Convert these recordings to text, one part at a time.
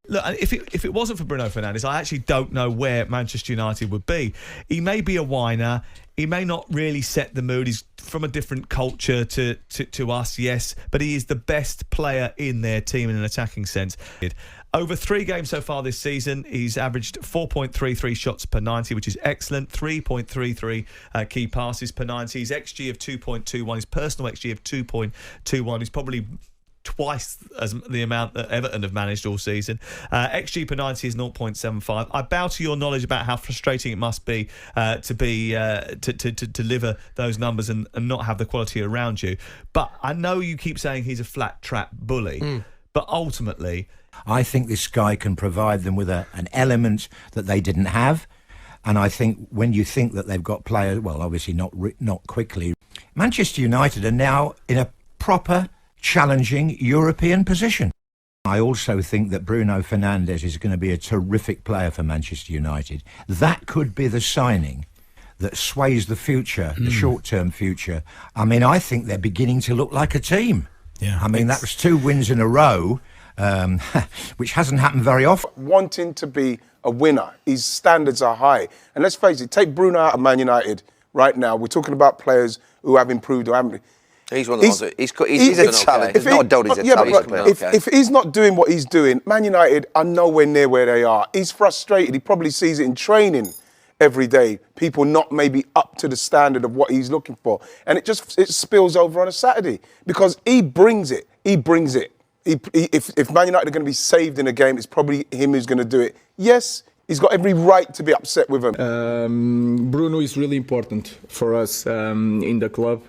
Look, if it wasn't for Bruno Fernandes, I actually don't know where Manchester United would be. He may be a whiner. He may not really set the mood. He's from a different culture to us, yes, but he is the best player in their team in an attacking sense. Over 3 games so far this season, he's averaged 4.33 shots per 90, which is excellent. 3.33 key passes per 90. His XG of 2.21. His personal XG of 2.21. He's probably twice as the amount that Everton have managed all season. XG per 90 is 0.75. I bow to your knowledge about how frustrating it must be to deliver those numbers and not have the quality around you. But I know you keep saying he's a flat trap bully, but ultimately, I think this guy can provide them with an element that they didn't have. And I think when you think that they've got players, well, obviously not quickly. Manchester United are now in a proper challenging European position. I also think that Bruno Fernandes is going to be a terrific player for Manchester United. That could be the signing that sways the future, the short-term future. I mean, I think they're beginning to look like a team. Yeah, I mean, that was 2 wins in a row, which hasn't happened very often. Wanting to be a winner, his standards are high. And let's face it, take Bruno out of Man United right now. We're talking about players who have improved or haven't. He's one of the ones that he's a talent. It's not a doubt he's a talent. If he's not doing what he's doing, Man United are nowhere near where they are. He's frustrated. He probably sees it in training every day. People not maybe up to the standard of what he's looking for. And it spills over on a Saturday because he brings it. He brings it. If Man United are going to be saved in a game, it's probably him who's going to do it. Yes, he's got every right to be upset with him. Bruno is really important for us in the club.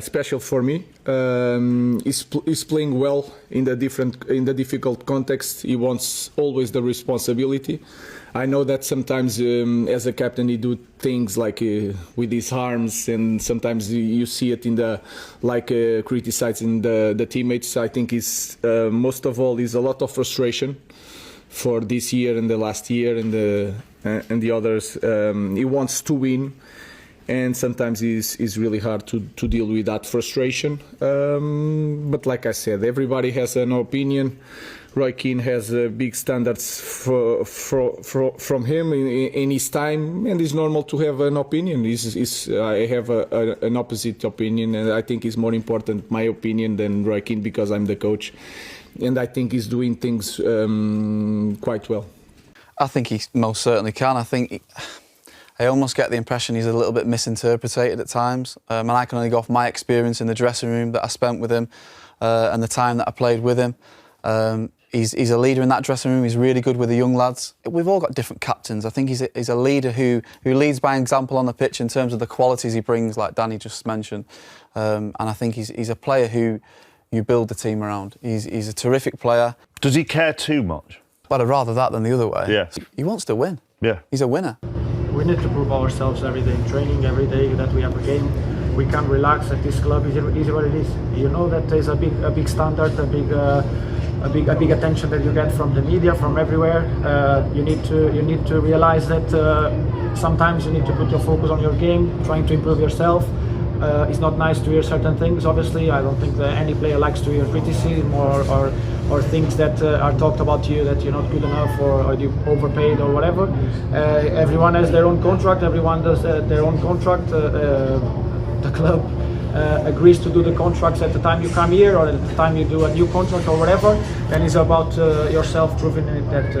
Special for me. He's playing well in the difficult context. He wants always the responsibility. I know that sometimes as a captain he do things like with his arms, and sometimes you see it in the criticizing the teammates. I think it's most of all is a lot of frustration for this year and the last year and the others. He wants to win. And sometimes it's really hard to deal with that frustration. But like I said, everybody has an opinion. Roy Keane has big standards from him in his time, and it's normal to have an opinion. I have an opposite opinion, and I think it's more important, my opinion, than Roy Keane, because I'm the coach. And I think he's doing things quite well. I think he most certainly can. I almost get the impression he's a little bit misinterpreted at times. And I can only go off my experience in the dressing room that I spent with him and the time that I played with him. He's a leader in that dressing room. He's really good with the young lads. We've all got different captains. I think he's a leader who leads by example on the pitch in terms of the qualities he brings, like Danny just mentioned. And I think he's a player who you build the team around. He's a terrific player. Does he care too much? But I'd rather that than the other way. Yeah. He wants to win. Yeah. He's a winner. We need to prove ourselves every day in training, every day that we have a game. We can't relax at this club. It is what it is. You know that there's a big standard, a big attention that you get from the media, from everywhere. You need to realize that sometimes you need to put your focus on your game, trying to improve yourself. It's not nice to hear certain things. Obviously, I don't think that any player likes to hear criticism or things that are talked about you, that you're not good enough or you overpaid or whatever. Everyone has their own contract. Everyone does their own contract. The club agrees to do the contracts at the time you come here or at the time you do a new contract or whatever. And it's about yourself proving that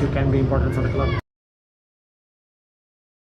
you can be important for the club.